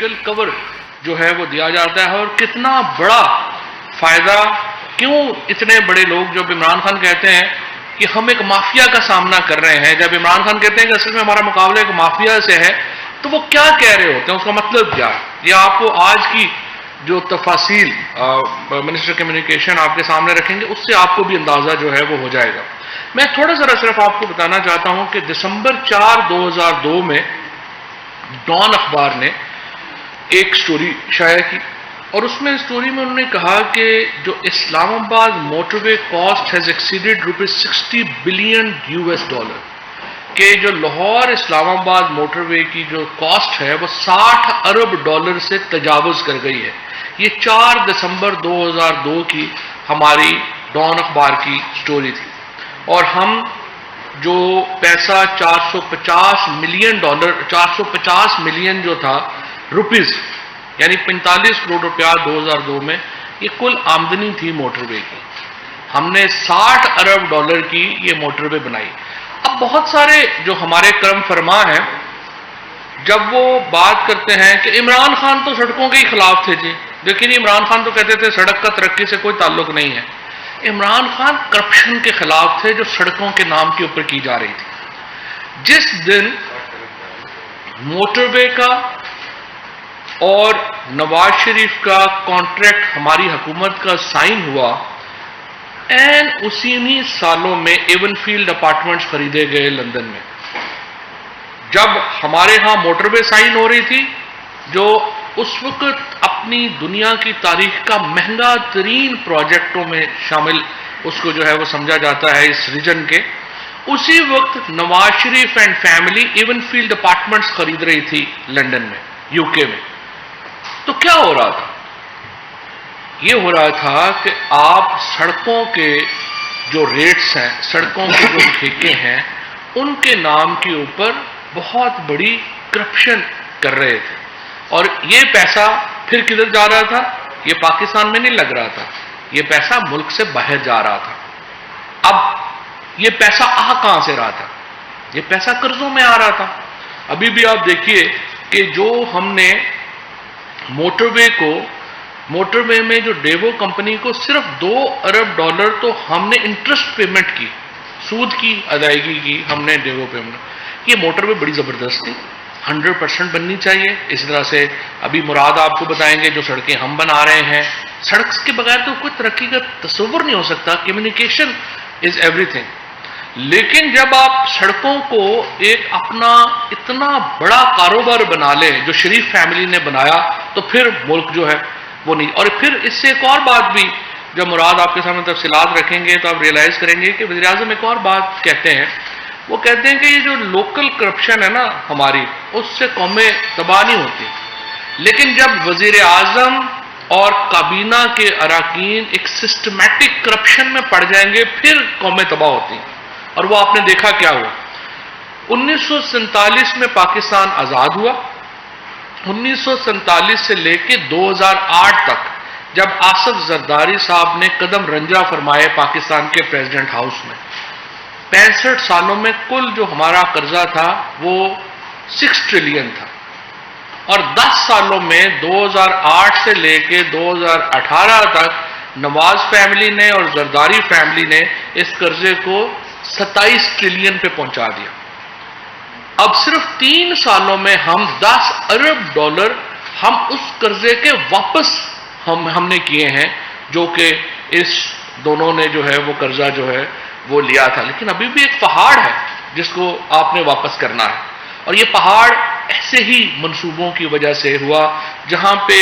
Medical کور جو ہے وہ دیا جاتا ہے. اور کتنا بڑا فائدہ, کیوں اتنے بڑے لوگ جب عمران خان کہتے ہیں کہ ہم ایک مافیا کا سامنا کر رہے ہیں, جب عمران خان کہتے ہیں کہ اصل میں ہمارا مقابلہ ایک مافیا سے ہے, تو وہ کیا کہہ رہے ہوتے ہیں, اس کا مطلب کیا ہے؟ یہ آپ کو آج کی جو تفاصیل منسٹر کمیونیکیشن آپ کے سامنے رکھیں گے, اس سے آپ کو بھی اندازہ جو ہے وہ ہو جائے گا. میں تھوڑا ذرا صرف آپ کو بتانا چاہتا ہوں کہ دسمبر 4 2002 میں ڈان اخبار نے ایک سٹوری شائع کی, اور اس میں سٹوری میں انہوں نے کہا کہ جو Islamabad motorway cost has exceeded ₹60 billion $, کہ جو لاہور اسلام آباد موٹر وے کی جو کاسٹ ہے وہ $60 ارب سے تجاوز کر گئی ہے. یہ 4 دسمبر 2002 کی ہماری ڈان اخبار کی سٹوری تھی. اور ہم جو پیسہ $450 ملین جو تھا روپیز, یعنی 45 کروڑ روپیہ 2002 میں, یہ کل آمدنی تھی موٹر وے کی. ہم نے $60 ارب کی یہ موٹر وے بنائی. اب بہت سارے جو ہمارے کرم فرما ہیں, جب وہ بات کرتے ہیں کہ عمران خان تو سڑکوں کے ہی خلاف تھے, جی لیکن عمران خان تو کہتے تھے سڑک کا ترقی سے کوئی تعلق نہیں ہے. عمران خان کرپشن کے خلاف تھے جو سڑکوں کے نام کے اوپر کی جا رہی تھی. جس دن موٹر وے کا اور نواز شریف کا کانٹریکٹ ہماری حکومت کا سائن ہوا, اسی سالوں میں ایون فیلڈ اپارٹمنٹس خریدے گئے لندن میں. جب ہمارے ہاں موٹر وے سائن ہو رہی تھی, جو اس وقت اپنی دنیا کی تاریخ کا مہنگا ترین پروجیکٹوں میں شامل اس کو جو ہے وہ سمجھا جاتا ہے اس ریجن کے, اسی وقت Nawaz Sharif and family Avenfield apartments خرید رہی تھی لندن میں, یو کے میں. تو کیا ہو رہا تھا؟ یہ ہو رہا تھا کہ آپ سڑکوں کے جو ریٹس ہیں, سڑکوں کے جو ٹھیکے ہیں, ان کے نام کے اوپر بہت بڑی کرپشن کر رہے تھے. اور یہ پیسہ پھر کدھر جا رہا تھا؟ یہ پاکستان میں نہیں لگ رہا تھا, یہ پیسہ ملک سے باہر جا رہا تھا. اب یہ پیسہ کہاں سے رہا تھا؟ یہ پیسہ قرضوں میں آ رہا تھا. ابھی بھی آپ دیکھیے کہ جو ہم نے موٹر وے میں جو ڈیوو کمپنی کو صرف $2 ارب تو ہم نے انٹرسٹ پیمنٹ کی, سود کی ادائیگی کی ہم نے ڈیوو پیمنٹ. یہ موٹر وے بڑی زبردست تھی, 100% بننی چاہیے. اس طرح سے ابھی مراد آپ کو بتائیں گے جو سڑکیں ہم بنا رہے ہیں. سڑک کے بغیر تو کوئی ترقی کا تصور نہیں ہو سکتا. Communication is every thing. لیکن جب آپ سڑکوں کو ایک اپنا اتنا بڑا کاروبار بنا لیں جو شریف فیملی نے بنایا, تو پھر ملک جو ہے وہ نہیں. اور پھر اس سے ایک اور بات بھی, جب مراد آپ کے سامنے تفصیلات رکھیں گے تو آپ ریئلائز کریں گے کہ وزیر اعظم ایک اور بات کہتے ہیں. وہ کہتے ہیں کہ یہ جو لوکل کرپشن ہے نا ہماری, اس سے قومیں تباہ نہیں ہوتی, لیکن جب وزیر اعظم اور کابینہ کے اراکین ایک سسٹمیٹک کرپشن میں پڑ جائیں گے پھر قومیں تباہ ہوتی ہیں. اور وہ آپ نے دیکھا کیا ہوا. 1947 میں پاکستان آزاد ہوا. 1947 سے لے کے 2008 تک جب آصف زرداری صاحب نے قدم رنجہ فرمائے پاکستان کے پریزیڈنٹ ہاؤس میں, 65 سالوں میں کل جو ہمارا قرضہ تھا وہ 6 ٹریلین تھا. اور 10 سالوں میں 2008 سے لے کے 2018 تک نواز فیملی نے اور زرداری فیملی نے اس قرضے کو 27 ٹریلین پہ پہنچا دیا. اب صرف 3 سالوں میں ہم $10 ارب ہم اس قرضے کے واپس ہم نے کیے ہیں, جو کہ اس دونوں نے جو ہے وہ قرضہ جو ہے وہ لیا تھا. لیکن ابھی بھی ایک پہاڑ ہے جس کو آپ نے واپس کرنا ہے. اور یہ پہاڑ ایسے ہی منصوبوں کی وجہ سے ہوا, جہاں پہ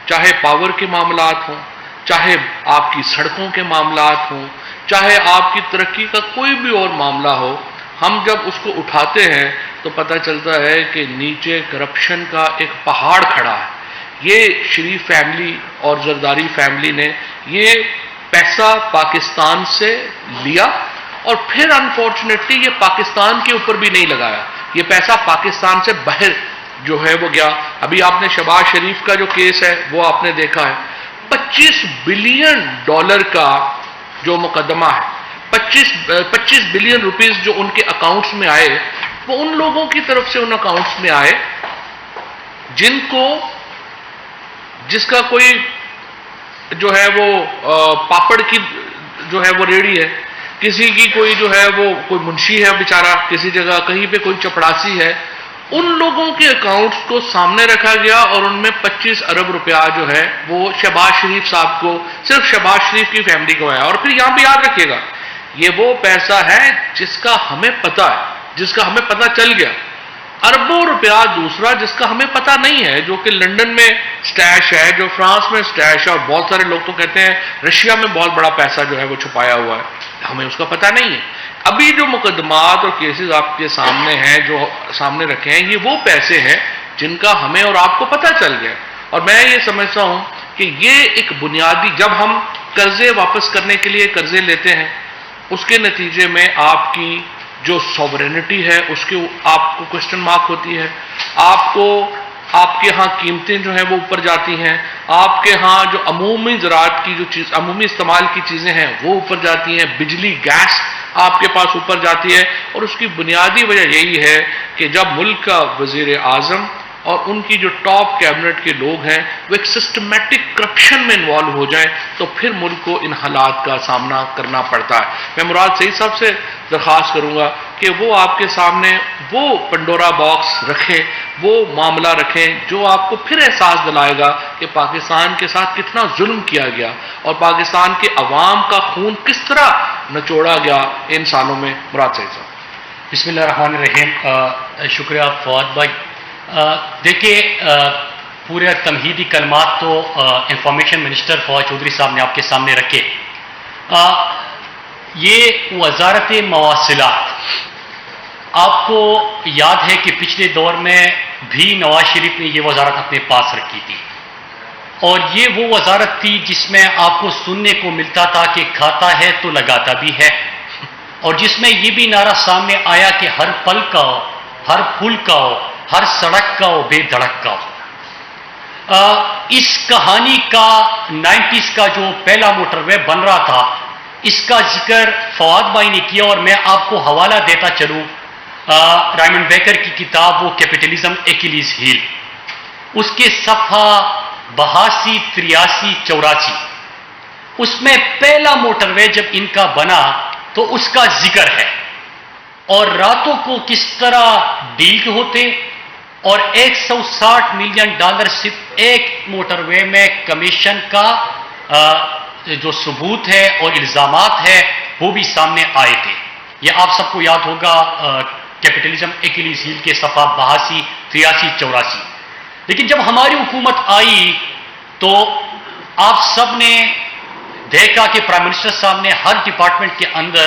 چاہے پاور کے معاملات ہوں, چاہے آپ کی سڑکوں کے معاملات ہوں, چاہے آپ کی ترقی کا کوئی بھی اور معاملہ ہو, ہم جب اس کو اٹھاتے ہیں تو پتہ چلتا ہے کہ نیچے کرپشن کا ایک پہاڑ کھڑا ہے. یہ شریف فیملی اور زرداری فیملی نے یہ پیسہ پاکستان سے لیا, اور پھر انفارچونیٹلی یہ پاکستان کے اوپر بھی نہیں لگایا, یہ پیسہ پاکستان سے باہر جو ہے وہ گیا. ابھی آپ نے شہباز شریف کا جو کیس ہے وہ آپ نے دیکھا ہے, $25 بلین کا جو مقدمہ ہے, 25 بلین روپیز جو ان کے اکاؤنٹس میں آئے, وہ ان لوگوں کی طرف سے ان اکاؤنٹس میں آئے جن کو جس کا کوئی جو ہے وہ پاپڑ کی جو ہے وہ ریڑھی ہے، کسی کی کوئی جو ہے وہ کوئی منشی ہے بیچارہ کسی جگہ، کہیں پہ کوئی چپڑاسی ہے، ان لوگوں کے اکاؤنٹس کو سامنے رکھا گیا اور ان میں 25 ارب روپیہ جو ہے وہ شہباز شریف صاحب کو، صرف شہباز شریف کی فیملی کو آیا. اور پھر یہاں پہ یاد رکھیے گا، یہ وہ پیسہ ہے جس کا ہمیں پتہ ہے، جس کا ہمیں پتہ چل گیا. اربوں روپیہ دوسرا جس کا ہمیں پتہ نہیں ہے، جو کہ لنڈن میں سٹیش ہے، جو فرانس میں سٹیش ہے، اور بہت سارے لوگ تو کہتے ہیں رشیا میں بہت بڑا پیسہ جو ہے وہ چھپایا ہوا ہے، ہمیں اس کا پتہ نہیں ہے. ابھی جو مقدمات اور کیسز آپ کے سامنے ہیں، جو سامنے رکھے ہیں، یہ وہ پیسے ہیں جن کا ہمیں اور آپ کو پتہ چل گیا. اور میں یہ سمجھتا ہوں کہ یہ ایک بنیادی، جب ہم قرضے واپس کرنے کے لیے قرضے لیتے ہیں، اس کے نتیجے میں آپ کی جو سوورینٹی ہے اس کے آپ کو کوشچن مارک ہوتی ہے. آپ کے ہاں قیمتیں جو ہیں وہ اوپر جاتی ہیں، آپ کے ہاں جو عمومی زراعت کی جو چیز، عمومی استعمال کی چیزیں ہیں وہ اوپر جاتی ہیں، بجلی گیس آپ کے پاس اوپر جاتی ہے. اور اس کی بنیادی وجہ یہی ہے کہ جب ملک کا وزیر اعظم اور ان کی جو ٹاپ کیبنٹ کے لوگ ہیں وہ ایک سسٹمیٹک کرپشن میں انوالو ہو جائیں تو پھر ملک کو ان حالات کا سامنا کرنا پڑتا ہے. میں مراد سعید صاحب سے درخواست کروں گا کہ وہ آپ کے سامنے وہ پنڈورا باکس رکھیں، وہ معاملہ رکھیں جو آپ کو پھر احساس دلائے گا کہ پاکستان کے ساتھ کتنا ظلم کیا گیا اور پاکستان کے عوام کا خون کس طرح نچوڑا گیا ان سالوں میں. مراد سعید صاحب. بسم اللہ الرحمن الرحیم. شکریہ فواد بھائی. دیکھیے، پورے تمہیدی کلمات تو انفارمیشن منسٹر فواد چودھری صاحب نے آپ کے سامنے رکھے. یہ وزارت مواصلات، آپ کو یاد ہے کہ پچھلے دور میں بھی نواز شریف نے یہ وزارت اپنے پاس رکھی تھی، اور یہ وہ وزارت تھی جس میں آپ کو سننے کو ملتا تھا کہ کھاتا ہے تو لگاتا بھی ہے، اور جس میں یہ بھی نعرہ سامنے آیا کہ ہر پل کا ہو، ہر پل کا ہو، ہر سڑک کا ہو، بے دھڑک کا ہو. اس کہانی کا 90s کا جو پہلا موٹر وے بن رہا تھا، اس کا ذکر فواد بھائی نے کیا، اور میں آپ کو حوالہ دیتا چلوں رائمنڈ بیکر کی کتاب وہ کیپٹلزم ایکیلیز ہیل، اس کے صفحہ 82، 83، 84، اس میں پہلا موٹر وے جب ان کا بنا تو اس کا ذکر ہے، اور راتوں کو کس طرح ڈیل ہوتے، اور $160 ملین صرف ایک موٹر وے میں کمیشن کا جو ثبوت ہے اور الزامات ہے وہ بھی سامنے آئے تھے. یہ آپ سب کو یاد ہوگا کیپٹلزم ایکیلیز ہیل کے صفحہ 82، 83، 84. لیکن جب ہماری حکومت آئی تو آپ سب نے دیکھا کہ پرائم منسٹر صاحب نے ہر ڈپارٹمنٹ کے اندر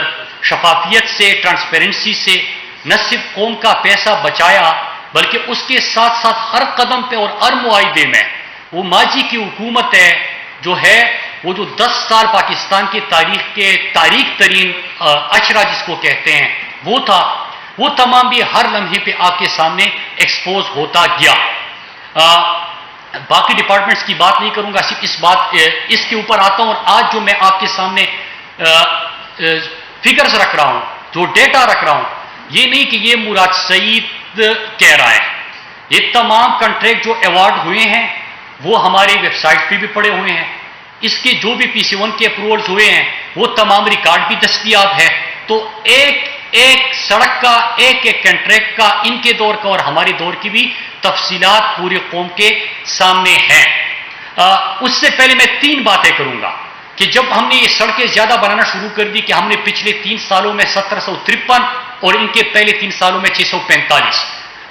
شفافیت سے، ٹرانسپیرنسی سے نہ صرف قوم کا پیسہ بچایا بلکہ اس کے ساتھ ساتھ ہر قدم پہ اور ہر معاہدے میں وہ ماضی کی حکومت ہے جو ہے وہ جو 10 سال پاکستان کی تاریخ ترین اشرا جس کو کہتے ہیں وہ تھا، وہ تمام بھی ہر لمحے پہ آپ کے سامنے ایکسپوز ہوتا گیا. باقی ڈپارٹمنٹس کی بات نہیں کروں گا، صرف اس کے اوپر آتا ہوں. اور آج جو میں آپ کے سامنے فگرز رکھ رہا ہوں، جو ڈیٹا رکھ رہا ہوں، یہ نہیں کہ یہ مراد سعید کہہ رہا ہے. یہ تمام کنٹریکٹ جو ایوارڈ ہوئے ہیں وہ ہماری ویب سائٹ پہ بھی پڑے ہوئے ہیں. اس کے جو بھی PC1 کے اپروولز ہوئے ہیں وہ تمام ریکارڈ بھی دستیاب ہے. تو ایک سڑک کا، ایک کنٹریکٹ کا، ان کے دور کا اور ہمارے دور کی بھی تفصیلات پوری قوم کے سامنے ہیں. اس سے پہلے میں 3 باتیں کروں گا کہ جب ہم نے یہ سڑکیں زیادہ بنانا شروع کر دی کہ ہم نے پچھلے 3 سالوں میں 1753 اور ان کے پہلے 3 سالوں میں 645،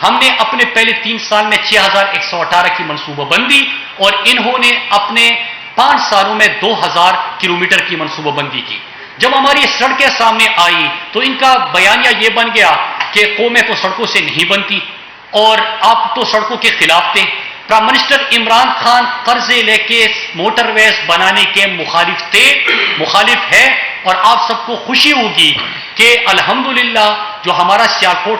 ہم نے اپنے پہلے 3 سال میں 6118 کی منصوبہ بندی، اور انہوں نے اپنے 5 سالوں میں 2000 کلومیٹر کی منصوبہ بندی کی. جب ہماری سڑکیں سامنے آئی تو ان کا بیانیہ یہ بن گیا کہ قومیں تو سڑکوں سے نہیں بنتی اور آپ تو سڑکوں کے خلاف تھے. پرائم منسٹر عمران خان قرضے لے کے موٹر ویز بنانے کے مخالف ہے، اور آپ سب کو خوشی ہوگی کہ الحمدللہ جو ہمارا سیالکوٹ